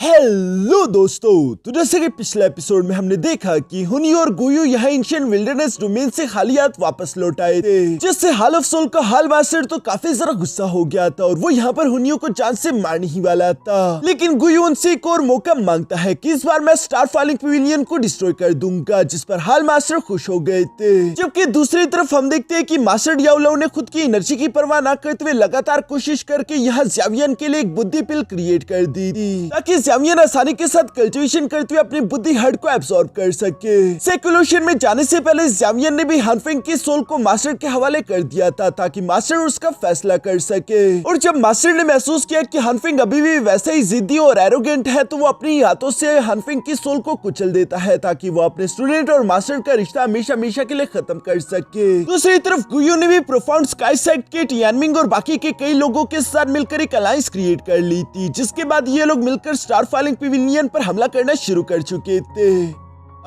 Hello दोस्तों, तो जैसे कि पिछले एपिसोड में हमने देखा कि हुनी और गुयू यहाँ एंशिएंट विल्डरनेस डोमेन से खाली हाथ वापस लौट आए थे, जिससे हाल ऑफ सोल का हाल मास्टर तो काफी ज्यादा गुस्सा हो गया था और वो यहाँ पर हुनियो को जान से मारने ही वाला था। लेकिन गुयू उनसे एक और मौका मांगता है कि इस बार मैं स्टार फॉलिंग पवेलियन को डिस्ट्रॉय कर दूंगा, जिस पर हाल मास्टर खुश हो गए थे। जबकि दूसरी तरफ हम देखते हैं कि मास्टर डियाब्लो ने खुद की एनर्जी की परवाह न करते हुए लगातार कोशिश करके यहाँ ज़ावियन के लिए एक बुद्धि पिल क्रिएट कर दी थी, ताकि ज़ावियन आसानी के साथ कल्टीवेशन करते हुए अपनी बुद्धि हर्ड को एब्सॉर्ब कर सके। सेक्युलेशन में जाने से पहले ज़ावियन ने भी हानफेंग की सोल को मास्टर के हवाले कर दिया था, ताकि मास्टर उसका फैसला कर सके। और जब मास्टर ने महसूस किया कि हानफेंग अभी भी वैसे ही जिद्दी और एरोगेंट है, तो वो अपनी हाथों से हानफेंग की सोल को कुचल देता है, ताकि वो अपने स्टूडेंट और मास्टर का रिश्ता हमेशा हमेशा के लिए खत्म कर सके। दूसरी तरफ गुयू ने भी प्रोफाउंड स्काई सेक्ट के टियानमिंग और बाकी के कई लोगों के साथ मिलकर एक अलायंस क्रिएट कर ली थी, जिसके बाद ये लोग मिलकर स्टार फॉलिंग पवेलियन पर हमला करना शुरू कर चुके थे।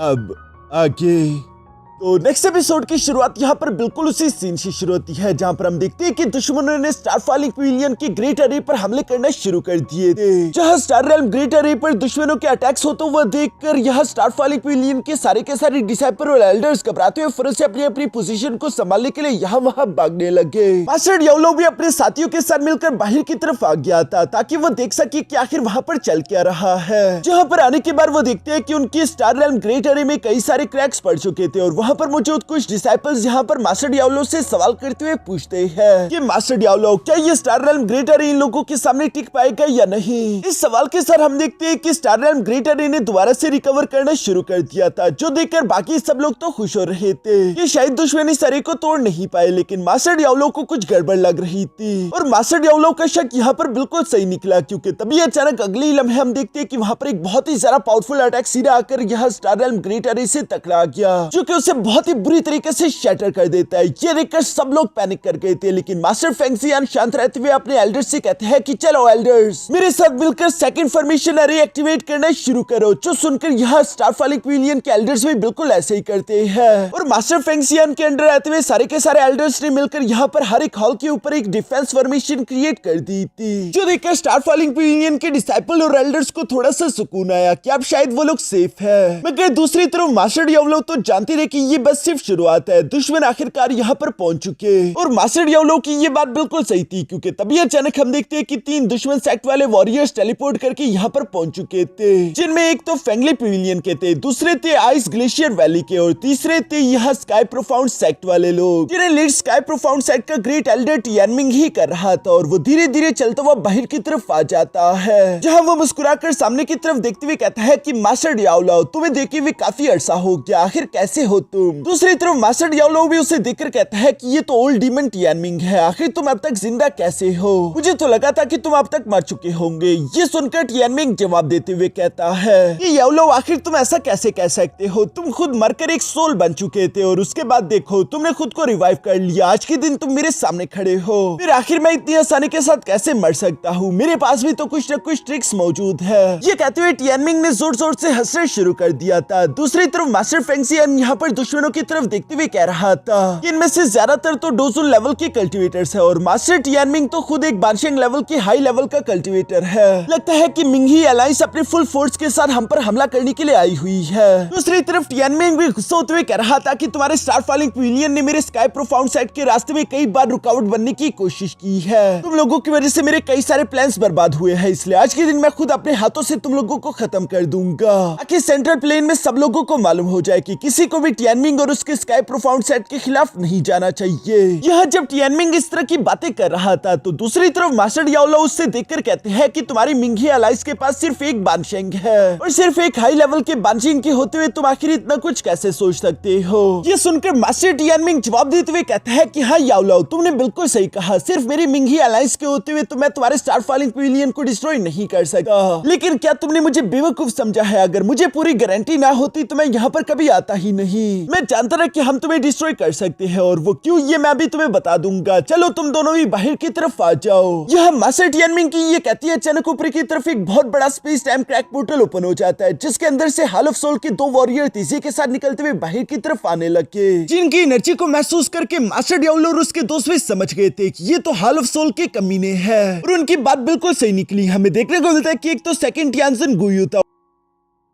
अब आगे तो नेक्स्ट एपिसोड की शुरुआत यहाँ पर बिल्कुल उसी सीन से शुरू होती है, जहाँ पर हम देखते हैं कि दुश्मनों ने स्टार फॉलिंग पवेलियन की ग्रेट अरे पर हमले करना शुरू कर दिए थे। जहाँ स्टार रेल्म ग्रेट अरे पर दुश्मनों के अटैक्स होते हुए देखकर यहाँ स्टार फॉलिंग पवेलियन के सारे डिसाइपल और एल्डर्स घबराते हुए फौरन से अपनी अपनी पोजीशन को संभालने के लिए यहाँ वहाँ भागने लगे। मास्टर डियाब्लो भी अपने साथियों के साथ मिलकर बाहर की तरफ आ गया था, ताकि वो देख सके कि आखिर वहाँ पर चल क्या रहा है। जहाँ पर आने के बाद वो देखते हैं कि उनकी स्टार रेल्म ग्रेट अरे में कई सारे क्रैक्स पड़ चुके थे, और वहाँ पर मौजूद कुछ डिसाइपल्स यहाँ पर मास्टर डियाब्लो से सवाल करते हुए पूछते हैं कि मास्टर डियाब्लो, क्या ये स्टार रेल्म ग्रेट अरे इन लोगों के सामने टिक पाएगा या नहीं। इस सवाल के साथ हम देखते हैं कि स्टार रेल्म ग्रेट अरे ने दोबारा से रिकवर करना शुरू कर दिया था, जो देखकर बाकी सब लोग तो खुश हो रहे थे कि शायद दुश्मन इस अरे को तोड़ नहीं पाए। लेकिन मास्टर डियाब्लो को कुछ गड़बड़ लग रही थी, और मास्टर डियाब्लो का शक यहाँ पर बिल्कुल सही निकला, क्योंकि तभी अचानक अगले लम्हे हम देखते हैं कि वहाँ पर एक बहुत ही ज्यादा पावरफुल अटैक सीधा आकर यहाँ स्टार रेल्म ग्रेट अरे से टकरा गया, जो कि उसे बहुत ही बुरी तरीके से शैटर कर देता है। ये देखकर सब लोग पैनिक कर गए थे, लेकिन मास्टर फेंगशियान शांत रहते हुए अपने एल्डर्स से कहते हैं कि चलो एल्डर्स, मेरे साथ मिलकर सेकंड फॉर्मेशन अरे एक्टिवेट करना शुरू करो। जो सुनकर यहाँ स्टार फॉलिंग पवेलियन के एल्डर्स भी बिल्कुल ऐसे ही करते हैं, और मास्टर फेंगशियान के अंडर रहते हुए सारे के सारे एल्डर्स ने मिलकर यहाँ पर हर एक हॉल के ऊपर एक डिफेंस फॉर्मेशन क्रिएट कर दी थी, जो देखकर स्टार फॉलिंग पवेलियन के डिसाइपल और एल्डर्स को थोड़ा सा सुकून आया कि अब शायद वो लोग सेफ है। मगर दूसरी तरफ मास्टर डियाब्लो तो जानते रहे कि ये बस सिर्फ शुरुआत है, दुश्मन आखिरकार यहाँ पर पहुंच चुके। और मास्टर डियाब्लो की ये बात बिल्कुल सही थी, क्योंकि तभी अचानक हम देखते हैं कि 3 दुश्मन सेक्ट वाले वॉरियर्स टेलीपोर्ट करके यहाँ पर पहुंच चुके थे, जिनमें एक तो फेंगली पवेलियन के थे, दूसरे थे आइस ग्लेशियर वैली के, और तीसरे थे यहाँ स्काई प्रोफाउंड सेक्ट वाले लोग, जिन्हें लीड स्काई प्रोफाउंड सेक्ट का ग्रेट एल्डर टियानमिंग ही कर रहा था। और वो धीरे धीरे चलता हुआ बाहर की तरफ आ जाता है, जहाँ वो मुस्कुराकर सामने की तरफ देखते हुए कहता है कि मास्टर डियाब्लो, तुम्हें देखे हुए काफी अरसा हो गया, आखिर कैसे हो तुम। दूसरी तरफ मास्टर डियाब्लो भी उसे देखकर कहता है कि ये तो ओल्ड डीमन टियानमिंग है, आखिर तुम अब तक जिंदा कैसे हो, मुझे तो लगा था कि तुम अब तक मर चुके होंगे। ये सुनकर टियानमिंग जवाब देते हुए कहता है कि डियाब्लो, आखिर तुम ऐसा कैसे कह सकते हो, तुम खुद मरकर एक सोल बन चुके थे, और उसके बाद देखो तुमने खुद को रिवाइव कर लिया, आज के दिन तुम मेरे सामने खड़े हो, फिर आखिर मैं इतनी आसानी के साथ कैसे मर सकता हूँ, मेरे पास भी तो कुछ न कुछ ट्रिक्स मौजूद है। ये कहते हुए टियानमिंग ने जोर जोर से हंसना शुरू कर दिया था। दूसरी तरफ मास्टर फेंगशियान यहाँ पर दुश्मनों की तरफ देखते हुए कह रहा था कि इनमें से ज्यादातर तो डोजुन लेवल के कल्टीवेटर्स है, और मास्टर टियानमिंग तो खुद एक बानशेंग लेवल के हाई लेवल का कल्टीवेटर है। लगता है कि मिंगही अलायंस अपने फुल फोर्स के साथ हम पर हमला करने के लिए आई हुई है। दूसरी तरफ टियानमिंग भी गुस्सा होते हुए कह रहा था कि तुम्हारे स्टार फॉलिंग पवेलियन ने मेरे स्काई प्रोफाउंड सेक्ट के रास्ते में कई बार रुकावट बनने की कोशिश की है, तुम लोगों की वजह से मेरे कई सारे प्लान्स बर्बाद हुए हैं, इसलिए आज के दिन मैं खुद अपने हाथों से तुम लोगों को खत्म कर दूंगा, ताकि सेंट्रल प्लेन में सब लोगों को मालूम हो जाए कि किसी को भी टियानमिंग और उसके स्काई प्रोफाउंड सेक्ट के खिलाफ नहीं जाना चाहिए। यह जब टियानमिंग इस तरह की बातें कर रहा था, तो दूसरी तरफ मास्टर डियाब्लो उससे देखकर कहते हैं कि तुम्हारी मिंगही अलायंस के पास सिर्फ एक बानशेंग है, और सिर्फ एक हाई लेवल के बानशेंग के होते हुए तुम आखिर इतना कुछ कैसे सोच सकते हो। ये सुनकर मास्टर टियानमिंग जवाब देते हुए कहता है कि हाँ डियाब्लो, तुमने बिल्कुल सही कहा, सिर्फ मेरी मिंगही अलायंस के होते हुए तो मैं तुम्हारे स्टार फॉलिंग पवेलियन को डिस्ट्रॉय नहीं कर सकता, लेकिन क्या तुमने मुझे बेवकूफ समझा है? अगर मुझे पूरी गारंटी ना होती तो मैं यहाँ पर कभी आता ही नहीं। मैं जानता था कि हम तुम्हें डिस्ट्रॉय कर सकते हैं, और वो क्यों ये मैं भी तुम्हें बता दूंगा। चलो तुम दोनों भी बाहर की तरफ आ जाओ। यह मास्टर टियानमिंग की ये कहती है, अचानक ऊपर की तरफ एक बहुत बड़ा space time crack portal open हो जाता है, जिसके अंदर से हाल ऑफ सोल के 2 वॉरियर तेजी के साथ निकलते हुए बाहर की तरफ आने लगे, जिनकी एनर्जी को महसूस करके मास्टर डियाब्लो और उसके दोस्त भी समझ गए थे कि ये तो हाल ऑफ सोल के कमीने हैं, और उनकी बात बिल्कुल सही निकली। हमें देखने को मिलता है कि एक तो सेकंड टियानजिन गुयू था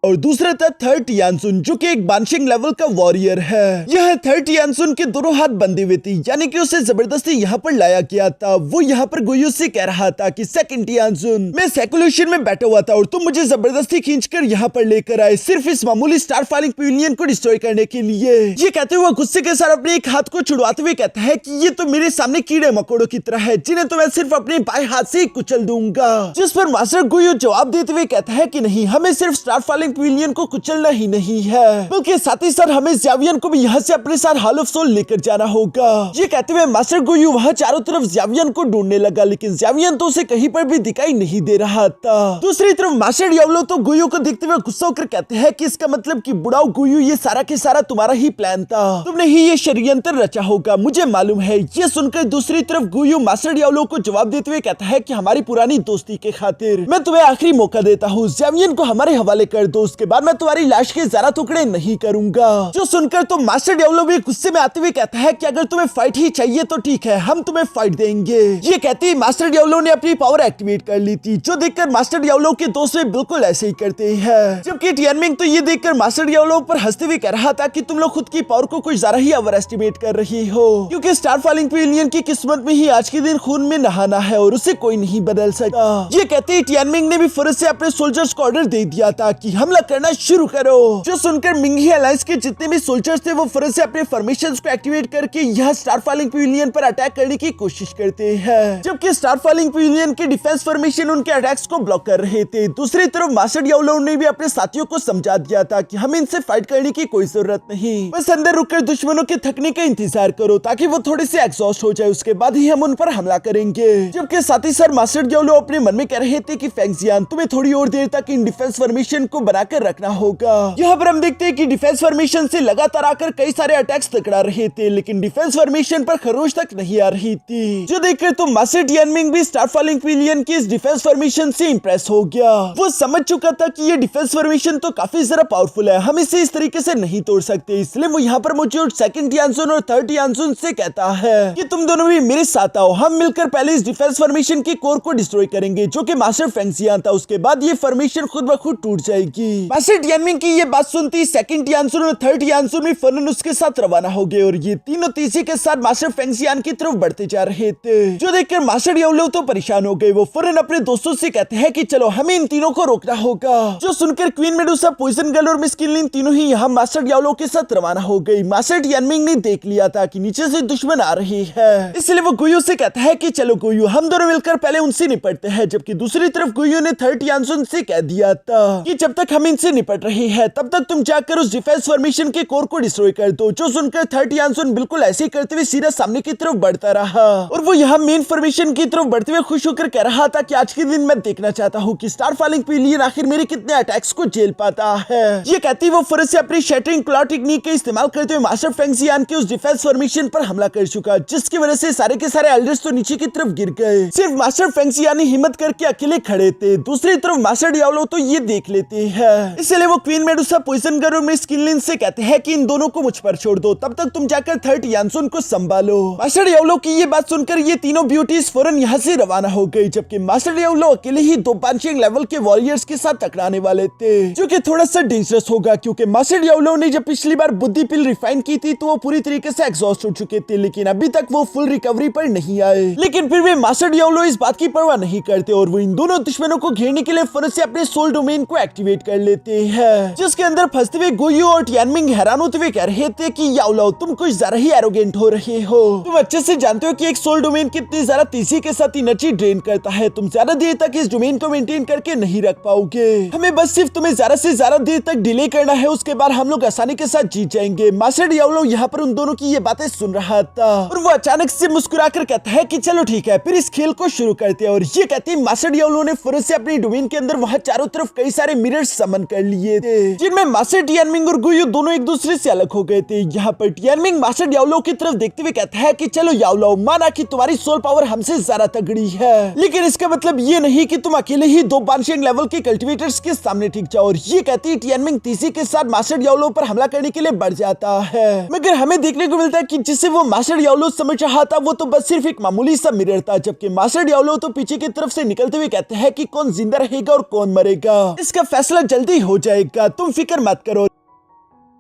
और दूसरा था थर्ड टियानसुन, जो कि एक बानशिंग लेवल का वॉरियर है। यह थर्ड टियानसुन के दोनों हाथ बंधे हुए थे, यानी कि उसे जबरदस्ती यहाँ पर लाया गया था। वो यहाँ पर गुयू से कह रहा था कि सेकंड टियानसुन, मैं सेकुलेशन में बैठा हुआ था और तुम मुझे जबरदस्ती खींचकर यहाँ पर लेकर आए, सिर्फ इस मामूली स्टार फॉलिंग पवेलियन को डिस्ट्रॉय करने के लिए। ये कहते हुए गुस्से के साथ अपने एक हाथ को छुड़वाते हुए कहता है कि ये तो मेरे सामने कीड़े मकोड़ों की तरह है, जिन्हें तो मैं सिर्फ अपने बाएं हाथ से कुचल दूंगा। जिस पर मास्टर गुयू जवाब देते हुए कहता है कि नहीं, हमें सिर्फ स्टार फॉलिंग पवेलियन को कुचलना ही नहीं है, बल्कि साथ ही साथ हमें ज़ावियन को भी यहाँ से अपने साथ हाल ऑफ सोल लेकर जाना होगा। ये कहते हुए मास्टर गुयू वहाँ चारों तरफ ज़ावियन को ढूंढने लगा, लेकिन ज़ावियन तो उसे कहीं पर भी दिखाई नहीं दे रहा था। दूसरी तरफ मास्टर डियाब्लो तो गुयू को देखते हुए गुस्सा होकर कहते हैं कि इसका मतलब कि बुढ़ाओ गुयू, ये सारा के सारा तुम्हारा ही प्लान था, तुमने ही ये षड्यंत्र रचा होगा, मुझे मालूम है। ये सुनकर दूसरी तरफ गुयू मास्टर डियाब्लो को जवाब देते हुए कहता है कि हमारी पुरानी दोस्ती के खातिर मैं तुम्हें आखिरी मौका देता हूँ, ज़ावियन को हमारे हवाले कर दो, उसके बाद मैं तुम्हारी लाश के ज़रा टुकड़े नहीं करूंगा। जो सुनकर तो मास्टर डियाब्लो भी गुस्से में आते हुए कहता है कि अगर तुम्हें फाइट ही चाहिए तो ठीक है, हम तुम्हें फाइट देंगे। ये कहते ही मास्टर डियाब्लो ने अपनी पावर एक्टिवेट कर ली थी, जो देखकर मास्टर डियाब्लो के दोस्त भी बिल्कुल ऐसे ही करते हैं। जबकि टियानमिंग तो ये देखकर मास्टर डियाब्लो पर हंसते हुए कह रहा था कि तुम लोग खुद की पावर को कुछ ज्यादा ही ओवर एस्टिमेट कर रही हो, क्योंकि स्टार फॉलिंग पवेलियन की किस्मत में ही आज के दिन खून में नहाना है और उसे कोई नहीं बदल सकता। ये कहते ही टियानमिंग ने भी फौरन से अपने सोल्जर्स को ऑर्डर दे दिया था कि हमला करना शुरू करो। जो सुनकर मिंगी अलायंस के जितने भी सोल्जर्स थे वो फौरन से अपने फॉर्मेशंस को एक्टिवेट करके यह स्टार फॉलिंग पवेलियन पर अटैक करने की कोशिश करते हैं, जबकि स्टार फॉलिंग पवेलियन के डिफेंस फॉर्मेशन उनके अटैक्स को ब्लॉक कर रहे थे। दूसरी तरफ मास्टर डियाब्लो ने भी अपने साथियों को समझा दिया था कि हमें इनसे फाइट करने की कोई जरूरत नहीं, बस अंदर रुककर दुश्मनों के थकने का इंतजार करो ताकि वो थोड़े से एग्जॉस्ट हो जाए, उसके बाद ही हम उन पर हमला करेंगे। जबकि साथ ही साथ मास्टर डियाब्लो अपने मन में कह रहे थे कि फेंगजियान, तुम्हें थोड़ी और देर तक इन डिफेंस फॉर्मेशन को बनाकर रखना होगा। यहाँ पर हम देखते हैं कि डिफेंस फॉर्मेशन से लगातार आकर कई सारे अटैक्स टकरा रहे थे, लेकिन डिफेंस फॉर्मेशन पर खरोच तक नहीं आ रही थी। जो देखकर तो मास्टर टियानमिंग भी स्टार फॉलिंग पवेलियन की इस डिफेंस फॉर्मेशन से इंप्रेस हो गया। वो समझ चुका था कि ये डिफेंस फॉर्मेशन तो काफी ज्यादा पावरफुल है, हम इसे इस तरीके से नहीं तोड़ सकते, इसलिए वो यहाँ पर मौजूद सेकंड टियानसुन और थर्ड टियानसुन से कहता है कि तुम दोनों भी मेरे साथ आओ, हम मिलकर पहले इस डिफेंस फॉर्मेशन की कोर को डिस्ट्रॉय करेंगे, जो कि मास्टर फेंगजियान था, उसके बाद ये फॉर्मेशन खुद ब खुद टूट जाएगी। मास्टर टियानमिंग की ये बात सुनती सेकंड टियानसुन और थर्ड टियानसुन भी फौरन उसके साथ रवाना हो गए और ये तीनों तेजी के साथ मास्टर फेंगजियान की तरफ बढ़ते जा रहे थे। जो देखकर मास्टर डियाब्लो तो परेशान हो गए, वो फौरन अपने दोस्तों से कहते हैं कि चलो हमें इन तीनों को रोकना होगा। जो सुनकर क्वीन मेडुसा, पॉइजन गर्ल और मिस किनलिन तीनों ही यहाँ मास्टर डियाब्लो के साथ रवाना हो गई। मास्टर टियानमिंग ने देख लिया था कि नीचे से दुश्मन आ रही है, इसलिए वो गुयू से कहता है कि चलो गुयू, हम दोनों मिलकर पहले उनसे निपटते हैं। जबकि दूसरी तरफ गुयू ने थर्ड टियानसुन से कह दिया था कि जब तक हम इनसे निपट रहे हैं तब तक तुम जाकर उस डिफेंस फॉर्मेशन के कोर को डिस्ट्रॉय कर दो। जो सुनकर थर्ड टियानसुन बिल्कुल ऐसे ही करते हुए सीधा सामने की तरफ बढ़ता रहा और वो यहाँ मेन फॉर्मेशन की तरफ बढ़ते हुए खुश होकर कह रहा था कि आज के दिन मैं देखना चाहता हूँ कि स्टार फॉलिंग पवेलियन आखिर मेरे कितने अटैक्स को झेल पाता है। ये कहती वो फौरन से अपनी शैटरिंग क्लॉ टेक्निक का इस्तेमाल करते हुए मास्टर फेंगजियान के उस डिफेंस फॉर्मेशन पर हमला कर चुका, जिसकी वजह से सारे के सारे एल्डर्स तो नीचे की तरफ गिर गए, सिर्फ मास्टर फेंगजियान ही हिम्मत करके अकेले खड़े थे। दूसरी तरफ मास्टर डियाब्लो तो ये देख लेते हैं, इसलिए वो क्वीन मेडुसा, पॉइजन गर्ल और मिस किनलिन से कहते हैं कि इन दोनों को मुझ पर छोड़ दो, तब तक तुम जाकर थर्ड टियानसुन को संभालो। मास्टर डियाब्लो की ये बात सुनकर ये तीनों ब्यूटीज फौरन यहाँ से रवाना हो गई, जबकि मास्टर डियाब्लो अकेले ही 2 पांचिंग लेवल के वॉरियर्स के साथ टकराने वाले थे, जो कि थोड़ा सा डेंजरस होगा, क्योंकि मास्टर डियाब्लो ने जब पिछली बार बुद्धि पिल रिफाइन की थी तो वो पूरी तरीके से एग्जॉस्ट हो चुके थे, लेकिन अभी तक वो फुल रिकवरी पर नहीं आए। लेकिन फिर भी मास्टर डियाब्लो इस बात की परवाह नहीं करते और वो इन दोनों दुश्मनों को घेरने के लिए फौरन से अपने सोल डोमेन को एक्टिवेट कर लेते हैं, जिसके अंदर फंसते हुए गुयू और टियानमिंग हैरान होते हुए कह रहे थे कि याओ तुम कुछ ज्यादा ही एरोगेंट हो रहे हो, तुम अच्छे से जानते हो कि एक सोल डोमेन कितनी ज्यादा तेजी के साथ एनर्जी ड्रेन करता है, तुम ज्यादा देर तक इस डोमेन को मेंटेन करके नहीं रख पाओगे, हमें बस सिर्फ तुम्हें ज्यादा से ज्यादा देर तक डिले करना है, उसके बाद हम लोग आसानी के साथ जीत जाएंगे। मास्टर डियाब्लो यहाँ पर उन दोनों की ये बातें सुन रहा था और वो अचानक से मुस्कुराकर कहता है कि चलो ठीक है, फिर इस खेल को शुरू करते हैं। और ये कहते ही मास्टर डियाब्लो ने फौरन से अपनी डोमेन के अंदर वहां चारों तरफ कई सारे मिरर्स समन कर लिए थे, जिनमें मास्टर टियानमिंग और गुयू दोनों एक दूसरे से अलग हो गए थे। यहाँ पर टियानमिंग मास्टर याओलो की तरफ देखते हुए कहता है कि चलो याओलो, माना कि तुम्हारी सोल पावर हमसे ज्यादा तगड़ी है, लेकिन इसका मतलब ये नहीं कि तुम अकेले ही 2 बानशियांग लेवल के कल्टीवेटर्स के सामने टिक जाओ। और ये कहती टियानमिंग तीसी के साथ मास्टर याओलो पर हमला करने के लिए बढ़ जाता है, मगर हमें देखने को मिलता है कि जिसे वो मास्टर याओलो समझ रहा था वो तो बस सिर्फ एक मामूली सा मिरर था, जबकि मास्टर याओलो तो पीछे की तरफ से निकलते हुए कहते हैं कि कौन जिंदा रहेगा और कौन मरेगा इसका फैसला जल्दी हो जाएगा, तुम फिक्र मत करो।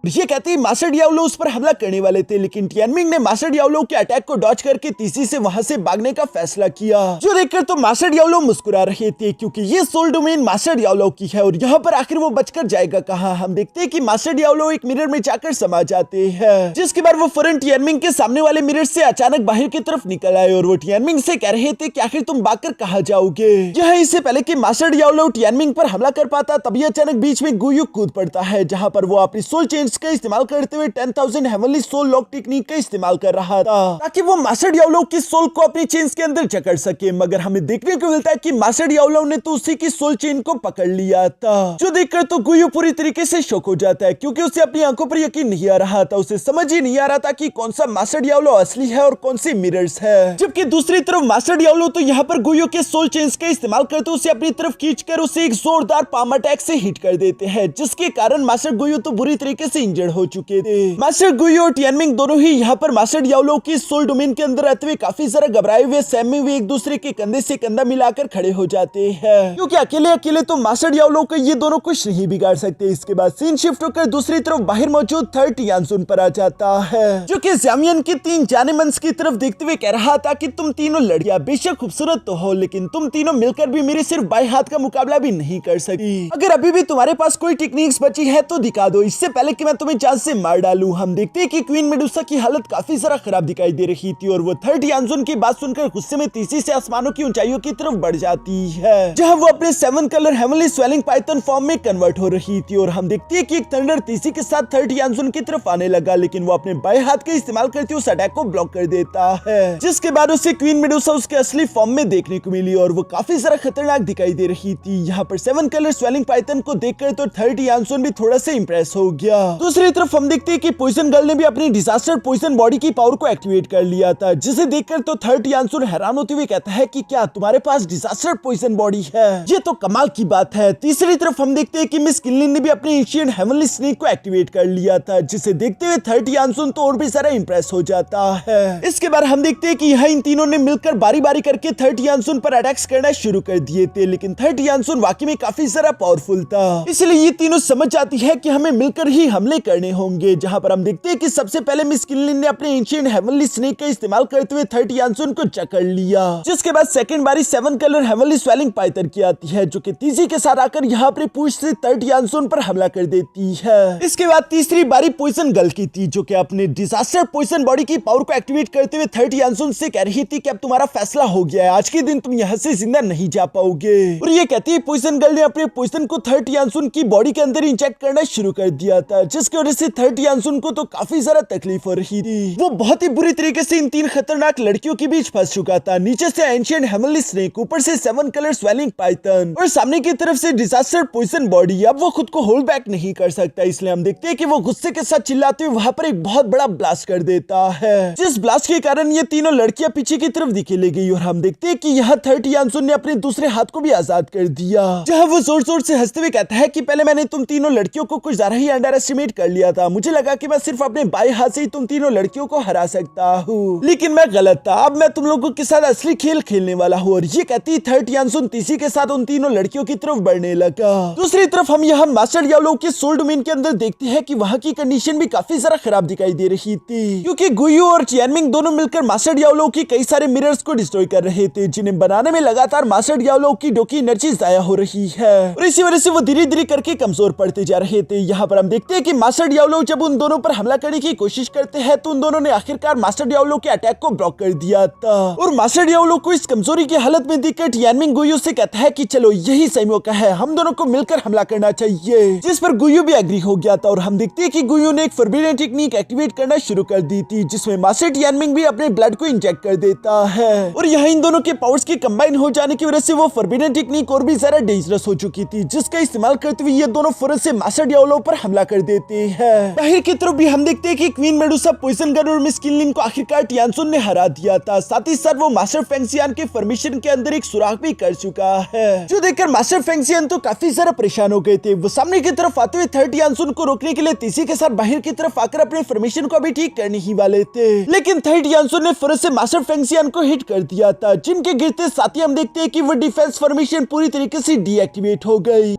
ये कहते ही मास्टर डियाब्लो उस पर हमला करने वाले थे, लेकिन टियानमिंग ने मास्टर डियाब्लो के अटैक को डॉज करके तीसी से वहां से भागने का फैसला किया, जो देखकर तो मास्टर डियाब्लो मुस्कुरा रहे थे क्योंकि ये सोल डोमेन मास्टर डियाब्लो की है और यहाँ पर आखिर वो बचकर जाएगा कहाँ। हम देखते हैं कि मास्टर डियाब्लो एक मिरर में जाकर समा जाते हैं, जिसके बाद वो फौरन टियानमिंग के सामने वाले मिरर से अचानक बाहर की तरफ निकल आए और वो टियानमिंग से कह रहे थे कि आखिर तुम भागकर कहाँ जाओगे। यह इससे पहले कि मास्टर डियाब्लो टियानमिंग पर हमला कर पाता तभी अचानक बीच में गुयू कूद पड़ता है, जहाँ पर वो अपनी सोल चेंज का इस्तेमाल करते हुए 10,000 हेवनली सोल लॉक टेक्निक का इस्तेमाल कर रहा था ताकि वो मास्टर डियाब्लो की सोल को अपनी चेन्स के अंदर जकड़ सके, मगर हमें देखने को मिलता है कि मास्टर डियाब्लो ने तो उसी की सोल चेन को पकड़ लिया था, जो देखकर तो गुयू पूरी तरीके से शॉक हो जाता है क्योंकि उसे अपनी आंखों पर यकीन नहीं आ रहा था। उसे समझ ही नहीं आ रहा था कि कौन सा मास्टर डियाब्लो असली है और कौन सी मिरर्स है, जबकि दूसरी तरफ मास्टर डियाब्लो तो यहाँ पर गुयू के सोल चेन्स का इस्तेमाल करते उसे अपनी तरफ खींचकर उसे एक जोरदार पाम अटैक से हिट कर देते हैं, जिसके कारण मास्टर गुयू तो बुरी तरीके से इंजर्ड हो चुके थे। मास्टर गुयू और टियानमिंग दोनों ही यहाँ पर मास्टर डियाब्लो की सोल डोमेन के अंदर रहते हुए काफी सारा घबराए हुए सहमे हुए एक दूसरे के कंधे से कंधा मिलाकर खड़े हो जाते हैं, क्योंकि अकेले अकेले तो मास्टर डियाब्लो को ये दोनों कुछ नहीं बिगाड़ सकते। इसके बाद सीन शिफ्ट होकर दूसरी तरफ बाहर मौजूद थर्ड टियानसुन पर आ जाता है, जो कि ज़ामियन की 3 जानेमंस की तरफ देखते हुए कह रहा था कि तुम तीनों लड़कियां बेशक खूबसूरत तो हो, लेकिन तुम तीनों मिलकर भी मेरे सिर्फ बाएं हाथ का मुकाबला भी नहीं कर सकती। अगर अभी भी तुम्हारे पास कोई टेक्निक्स बची है तो दिखा दो, इससे पहले कि मैं तुम्हें जान से मार डालूं। हम देखते हैं कि क्वीन मेडुसा की हालत काफी ज्यादा खराब दिखाई दे रही थी और वो थर्ड टियानसुन की बात सुनकर गुस्से में तीसी से आसमानों की ऊंचाइयों की तरफ बढ़ जाती है, जहां वो अपने 7 colour heavenly swelling Python form में कन्वर्ट हो रही थी। और हम देखते हैं कि एक थंडर तीसी के साथ थर्ड टियानसुन की तरफ आने लगा, लेकिन वो अपने बाएं हाथ का इस्तेमाल करते उस अटैक को ब्लॉक कर देता है, जिसके बाद उसे क्वीन मेडुसा उसके असली फॉर्म में देखने को मिली और वो काफी ज्यादा खतरनाक दिखाई दे रही थी। यहाँ पर 7 कलर स्वेलिंग पाइथन को देखकर तो थर्ड टियानसुन भी थोड़ा सा इंप्रेस हो गया। दूसरी तरफ हम देखते हैं कि पॉइजन गर्ल ने भी अपनी डिजास्टर पॉइजन बॉडी की पावर को एक्टिवेट कर लिया था, जिसे देखकर तो थर्ड टियानसुन हैरान होते हुए कहता है कि क्या तुम्हारे पास डिजास्टर पॉइजन बॉडी है, ये तो कमाल की बात है। तीसरी तरफ हम देखते हैं कि मिस किनलिन ने भी अपने एंशिएंट हेवनली स्नेक को एक्टिवेट कर लिया था, जिसे देखते हुए थर्ड टियानसुन तो और भी ज्यादा इंप्रेस हो जाता है। इसके बाद हम देखते हैं कि यहाँ इन तीनों ने मिलकर बारी बारी करके थर्ड टियानसुन पर अटैक्स करना शुरू कर दिए थे, लेकिन थर्ड टियानसुन वाकई में काफी ज्यादा पावरफुल था, इसलिए ये तीनों समझ जाती है कि हमें मिलकर ही हमले करने होंगे। जहां पर हम देखते हैं कि सबसे पहले मिस किनलिन ने अपने एंशिएंट हेवनली स्नेक का इस्तेमाल करते हुए थर्ड टियानसुन को जकड़ लिया, जिसके बाद सेकंड बारी 7 कलर हेवनली स्वेलिंग पाइथन की आती है, जो कि तीसरी के साथ आकर यहाँ पर पूंछ से थर्ड टियानसुन पर हमला कर देती है। इसके बाद तीसरी बारी पॉइजन गर्ल की थी, जो कि अपने डिजास्टर पॉइजन बॉडी की पावर को एक्टिवेट करते हुए थर्ड टियानसुन से कह रही थी कि अब तुम्हारा फैसला हो गया है, आज के दिन तुम यहाँ से जिंदा नहीं जा पाओगे। और ये कहती है पॉइजन गर्ल ने अपने पॉइजन को थर्ड टियानसुन की बॉडी के अंदर इंजेक्ट करना शुरू कर दिया था, जिसकी वजह से थर्ड टियानसुन को तो काफी ज्यादा तकलीफ हो रही थी। वो बहुत ही बुरी तरीके से इन 3 खतरनाक लड़कियों के बीच फंस चुका था, नीचे से एंशिएंट हेवनली स्नेक, ऊपर से 7 कलर स्वेलिंग पाइथन और सामने की तरफ से डिजास्टर पॉइजन बॉडी। अब वो खुद को होल्ड बैक नहीं कर सकता, इसलिए हम देखते हैं कि वो गुस्से के साथ चिल्लाते हुए वहां पर एक बहुत बड़ा ब्लास्ट कर देता है, जिस ब्लास्ट के कारण ये तीनों लड़कियां पीछे की तरफ दिखेले गई। और हम देखते हैं कि यहाँ थर्ड टियानसुन ने अपने दूसरे हाथ को भी आजाद कर दिया, जहाँ वो जोर जोर से हंसते हुए कहता है कि पहले मैंने तुम तीनों लड़कियों को कुछ ज्यादा ही अंडर एस्टिमेट कर लिया था, मुझे लगा कि मैं सिर्फ अपने बाएं हाथ से ही तुम तीनों लड़कियों को हरा सकता हूँ, लेकिन मैं गलत था। अब मैं तुम लोगों के साथ असली खेल खेलने वाला हूँ। और ये कहती थर्ड टियानसुन तीसी के साथ उन तीनों लड़कियों की तरफ बढ़ने लगा। दूसरी तरफ हम यहाँ मास्टर डियाब्लो के सोल डोमेन के अंदर देखते हैं कि वहाँ की कंडीशन भी काफी ज्यादा खराब दिखाई दे रही थी, क्योंकि गुयू और टियानमिंग दोनों मिलकर मास्टर डियाब्लो की कई सारे मिरर्स को डिस्ट्रॉय कर रहे थे, जिन्हें बनाने में लगातार मास्टर डियाब्लो की एनर्जी जाया हो रही है और इसी वजह से वो धीरे धीरे करके कमजोर पड़ते जा रहे थे। यहाँ पर हम देखते हैं कि कि मास्टर डियाब्लो जब उन दोनों पर हमला करने की कोशिश करते हैं तो उन दोनों ने आखिरकार मास्टर डियाब्लो के अटैक को ब्लॉक कर दिया था। और मास्टर डियाब्लो को इस कमजोरी की हालत में देखकर टियानमिंग गुयू से कहता है कि चलो यही सही मौका है, हम दोनों को मिलकर हमला करना चाहिए, जिस पर गुयू भी एग्री हो गया था। और हम देखते हैं कि गुयू ने एक फॉरबिडन टेक्निक एक्टिवेट करना शुरू कर दी थी, जिसमें मास्टर टियानमिंग भी अपने ब्लड को इंजेक्ट कर देता है। और यहाँ इन दोनों के पावर्स के कंबाइन हो जाने की वजह से वो फॉरबिडन टेक्निक और भी ज्यादा डेंजरस हो चुकी थी, जिसका इस्तेमाल करते हुए ये दोनों फौरन से मास्टर डियाब्लो पर हमला कर देते हैं। बाहर की तरफ भी हम देखते हैं कि क्वीन मेडुसा, पॉइजन गर्ल और मिस किनलिन को आखिरकार टियानसुन ने हरा दिया था। साथ ही साथ वो मास्टर फेंगशियान के फॉर्मेशन के अंदर एक सुराख भी कर चुका है, जो देखकर मास्टर फेंगशियान तो काफी ज्यादा परेशान हो गए थे। वो सामने की तरफ आते हुए थर्ड टियानसुन को रोकने के लिए तेजी के साथ बाहर की तरफ आकर अपने फॉर्मेशन को भी ठीक करने ही वाले थे, लेकिन थर्ड टियानसुन ने फौरन से मास्टर फेंगशियान को हिट कर दिया था, जिनके गिरते साथ ही हम देखते हैं कि वो डिफेंस फॉर्मेशन पूरी तरीके से डीएक्टिवेट हो गई।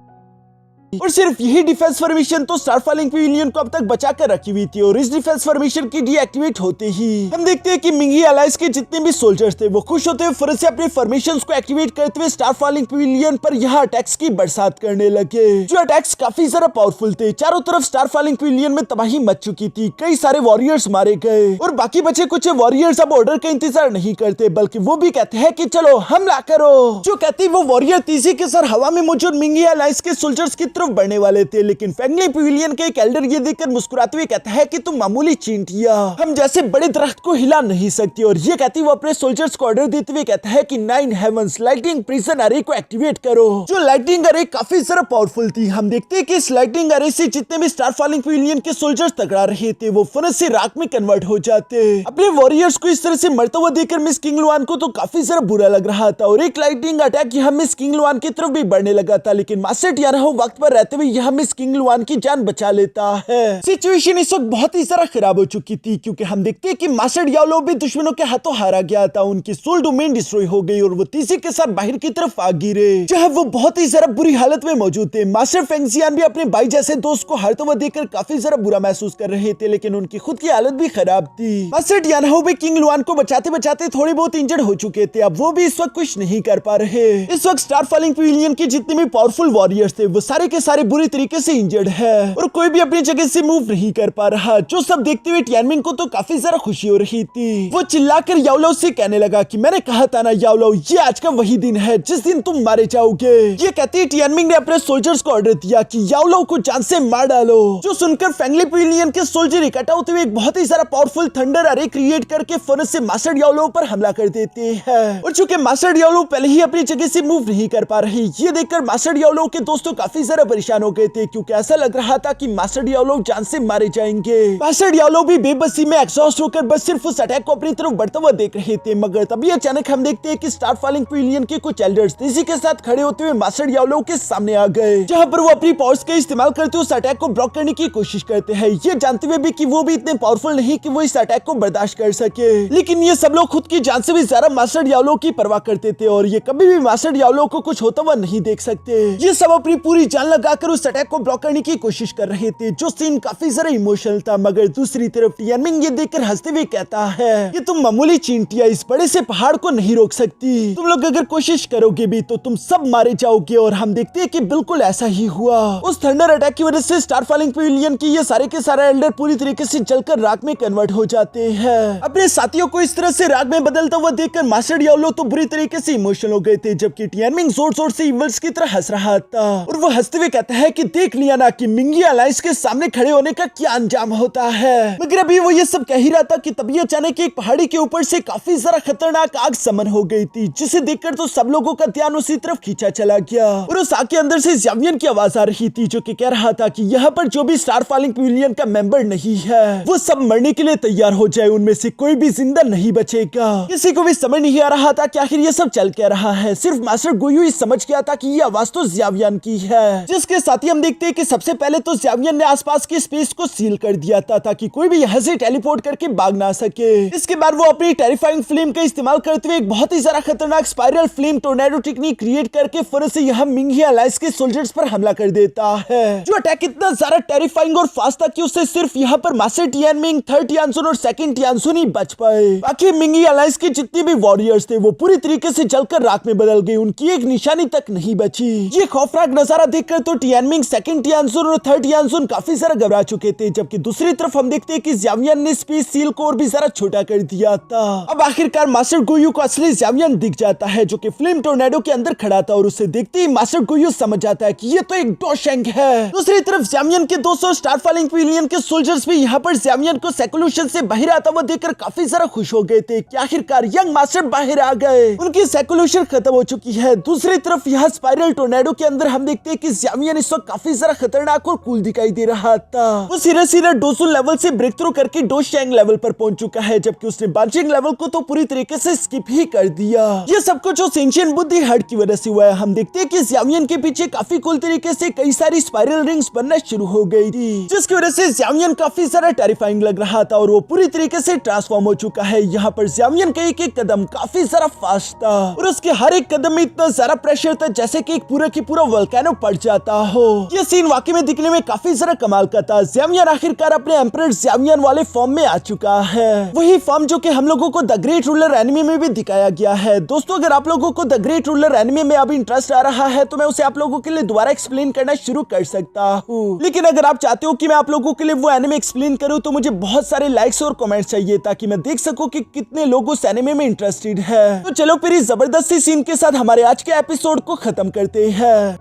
और सिर्फ यही डिफेंस फॉर्मेशन तो स्टारफॉलिंग पवेलियन को अब तक बचा कर रखी हुई थी। और इस डिफेंस फॉर्मेशन की डीएक्टिवेट होते ही हम देखते हैं कि मिंगी अलायंस के जितने भी सोल्जर्स थे वो खुश होते हुए फौरन से अपने फॉर्मेशंस को एक्टिवेट करते हुए स्टारफॉलिंग पवेलियन पर यहाँ अटैक्स की बरसात करने लगे, जो अटैक्स काफी ज्यादा पावरफुल थे। चारों तरफ स्टारफॉलिंग पवेलियन में तबाही मच चुकी थी, कई सारे वॉरियर्स मारे गए और बाकी बचे कुछ वॉरियर्स अब ऑर्डर का इंतजार नहीं करते, बल्कि वो भी कहते हैं कि चलो हमला करो। जो कहती वो वॉरियर तेजी के साथ हवा में मौजूद मिंगी अलायंस के सोल्जर्स की तरफ बढ़ने वाले थे, लेकिन फेंगली पवेलियन के एक एल्डर ये देखकर मुस्कुराते हुए कहता है कि तुम मामूली चींटियां, हम जैसे बड़े दरख्त को हिला नहीं सकती। और ये कहती वो अपने सोल्जर्स को ऑर्डर देते हुए कहता है कि 9 हेवंस लाइटनिंग प्रिजन अरे को एक्टिवेट करो। जो लाइटनिंग अरे काफी ज्यादा पावरफुल थी। हम देखते हैं कि इस लाइटनिंग अरे से जितने भी स्टारफॉलिंग पवेलियन के सोल्जर्स टकरा रहे थे वो फौरन से राख में कन्वर्ट हो जाते। अपने वॉरियर्स को इस तरह से मरता हुआ देखकर मिस किंगलुआन को तो काफी ज्यादा बुरा लग रहा था और एक लाइटनिंग अटैक यहाँ मिस किंगलुआन की तरफ भी बढ़ने लगा था, लेकिन मास्टर टियानहो वक्त पर रहते हुए यहाँ मिस किंगलुआन की जान बचा लेता है। सिचुएशन इस वक्त बहुत ही ज्यादा खराब हो चुकी थी, क्योंकि हम देखते हैं कि मास्टर डियाब्लो भी दुश्मनों के हाथों हारा गया था। उनकी सोल डोमेन डिस्ट्रॉय हो गई और वो तेजी के साथ बाहर की तरफ आ गिरे, जहां वो बहुत ही ज्यादा बुरी हालत में मौजूद थे। मास्टर फेंगशियान भी अपने भाई जैसे दोस्त को हारते हुए देखकर काफी ज्यादा बुरा महसूस कर रहे थे, लेकिन उनकी खुद की हालत भी खराब थी। मास्टर टियानहो भी किंगलुआन को बचाते बचाते थोड़े बहुत इंजर्ड हो चुके थे। अब वो भी इस वक्त कुछ नहीं कर पा रहे। इस वक्त स्टारफॉलिंग पवेलियन के जितने भी पावरफुल वॉरियर्स थे वो सारे के सारे बुरी तरीके से इंजर्ड है और कोई भी अपनी जगह से मूव नहीं कर पा रहा, जो सब देखते हुए टियानमिंग को तो काफी ज्यादा खुशी हो रही थी। वो चिल्लाकर याओलो से कहने लगा कि मैंने कहा था ना याओलो, ये आज का वही दिन है जिस दिन तुम मारे जाओगे। ये कहते टियानमिंग ने अपने सोल्जर्स को ऑर्डर दिया कि याओलो को जान से मार डालो, जो सुनकर फेंगली पवेलियन के सोल्जर इकट्ठा होते हुए एक बहुत ही ज्यादा पावरफुल थंडर अरे क्रिएट करके फौरन से मास्टर याओलो पर हमला कर देते हैं। और चूंकि मास्टर याओलो पहले ही अपनी जगह से मूव नहीं कर पा रही, ये देखकर मास्टर याओलो के दोस्तों काफी ज्यादा परेशान हो गए थे, क्योंकि ऐसा लग रहा था कि मास्टर डियाब्लो जान से मारे जाएंगे। मास्टर डियाब्लो भी बेबसी में एग्जॉस्ट होकर बस सिर्फ उस अटैक को अपनी तरफ बढ़ता हुआ देख रहे थे, मगर तभी अचानक हम देखते हैं कि स्टारफॉलिंग पवेलियन के कुछ एल्डर्स तेजी के साथ खड़े होते हुए मास्टर डियाब्लो के सामने आ गए, जहां पर वो अपनी पावर्स का इस्तेमाल करते हुए उस अटैक को ब्लॉक करने की कोशिश करते हैं, ये जानते हुए भी कि वो भी इतने पावरफुल नहीं कि वो इस अटैक को बर्दाश्त कर सके। लेकिन ये सब लोग खुद की जान से भी ज्यादा मास्टर डियाब्लो की परवाह करते थे और ये कभी भी मास्टर डियाब्लो को कुछ होता हुआ नहीं देख सकते। ये सब अपनी पूरी जान लगाकर उस अटैक को ब्लॉक करने की कोशिश कर रहे थे, जो सीन काफी ज्यादा इमोशनल था। मगर दूसरी तरफ टियानमिंग ये देखकर हंसते हुए कहता है कि तुम मामूली चींटियां इस बड़े से पहाड़ को नहीं रोक सकती, तुम लोग अगर कोशिश करोगे भी तो तुम सब मारे जाओगे। और हम देखते हैं कि बिल्कुल ऐसा ही हुआ। उस थंडर अटैक की वजह से स्टारफॉलिंग पवेलियन की ये सारे के सारे एल्डर पूरी तरीके से जलकर राख में कन्वर्ट हो जाते हैं। अपने साथियों को इस तरह से राख में बदलता हुआ देखकर मास्टर डियाब्लो तो बुरी तरीके से इमोशनल हो गए थे, जबकि टियानमिंग जोर जोर से इवल्स की तरह हंस रहा था। और वो हंसते हुए कहता है कि देख लिया ना कि मिंगी अलायंस के सामने खड़े होने का क्या अंजाम होता है। मगर अभी वो ये सब कह ही रहा था कि तभी अचानक एक पहाड़ी के ऊपर से काफी ज्यादा खतरनाक आग समन हो गई थी, जिसे देखकर तो सब लोगों का ध्यान उसी तरफ खींचा चला गया। और उस आग के अंदर से ज़ावियन की आवाज आ रही थी, जो कि कह रहा था कि यहाँ पर जो भी स्टारफॉलिंग पवेलियन का मेंबर नहीं है वो सब मरने के लिए तैयार हो जाए, उनमें से कोई भी जिंदा नहीं बचेगा। किसी को भी समझ नहीं आ रहा था कि आखिर ये सब चल क्या रहा है। सिर्फ मास्टर गुयू ही समझ गया था कि ये आवाज तो ज़ावियन की है, जिसके साथ ही हम देखते हैं कि सबसे पहले तो ज़ावियन ने आसपास की स्पेस को सील कर दिया था ताकि कोई भी यहाँ से टेलीपोर्ट करके भाग ना सके। इसके बाद वो अपनी टेरिफाइंग फ्लेम का इस्तेमाल करते हुए एक बहुत ही ज्यादा खतरनाक spiral flame tornado technique create करके फौरन से यहाँ मिंगी अलायंस के सोल्जर्स पर हमला कर देता है। जो अटैक इतना ज्यादा टेरिफाइंग और फास्ट था कि उससे सिर्फ यहाँ पर मास्टर टियानमिंग, थर्ड टियानसुन और सेकंड टियानसुन ही बच पाए। बाकी मिंगी अलायंस के जितने भी वॉरियर्स थे वो पूरी तरीके से जलकर राख में बदल गए, उनकी एक निशानी तक नहीं बची। ये खौफनाक नजारा देखकर तो टियानमिंग, सेकंड टियानजुन और थर्ड टियानजुन काफी सारा घबरा चुके थे, जबकि दूसरी तरफ हम देखते हैं कि ज़ावियन ने स्पेस सील को और भी जरा छोटा कर दिया था। अब आखिरकार मास्टर गोयू को असली ज़ावियन दिख जाता है, जो कि फ्लेम टोर्नेडो के अंदर खड़ा था, और उसे देखते ही मास्टर गोयू समझ जाता है कि ये तो एक डोशेंग है। दूसरी तरफ ज़ावियन के 200 स्टारफॉलिंग पिलियन के सोल्जर्स भी यहाँ पर ज़ावियन को सेकुलेशन से बाहर आता हुआ देखकर काफी सारा खुश हो गए थे कि आखिरकार यंग मास्टर बाहर आ गए, उनकी सेकुलेशन खत्म हो चुकी है। दूसरी तरफ यहाँ स्पाइरल टोर्नेडो के अंदर हम देखते हैं कि ज़ावियन इस वक्त काफी सारा खतरनाक और कूल दिखाई दे रहा था। वो सीधा सीधा डोसुन लेवल से ब्रेक थ्रू करके डोशेंग लेवल पर पहुंच चुका है, जबकि उसने बांचिंग लेवल को तो पूरी तरीके से स्किप ही कर दिया। ये सब कुछ उस एंशिएंट बुद्धि हट की वजह से हुआ है। हम देखते हैं कि ज़ावियन के पीछे काफी कूल तरीके से कई सारी स्पाइरल रिंग्स बनना शुरू हो गई थी, जिसकी वजह से ज़ावियन काफी सारा टेरिफाइंग लग रहा था और वो पूरी तरीके से ट्रांसफॉर्म हो चुका है। यहाँ पर ज़ावियन का एक एक कदम काफी सारा फास्ट था और उसके हर एक कदम में इतना सारा प्रेशर था जैसे कि एक पूरा की पूरा वोल्केनो पड़ जाता हो। ये सीन वाकई में दिखने में काफी सारा कमाल का था। ज़ावियन आखिरकार अपने एम्परर ज़ावियन वाले फॉर्म में आ चुका है, वही फॉर्म जो कि हम लोगों को द ग्रेट रूलर एनिमे में भी दिखाया गया है। दोस्तों, अगर आप लोगों को द ग्रेट रूलर एनिमे में अभी इंटरेस्ट आ रहा है तो मैं उसे आप लोगों के लिए दोबारा एक्सप्लेन करना शुरू कर सकता हूँ, लेकिन अगर आप चाहते हो कि मैं आप लोगों के लिए वो एनिमे एक्सप्लेन करूँ तो मुझे बहुत सारे लाइक्स और कमेंट्स चाहिए, ताकि मैं देख सकूं कि कितने लोग उस एनिमे में इंटरेस्टेड है। तो चलो फिर इस जबरदस्ती सीन के साथ हमारे आज के एपिसोड को खत्म करते हैं।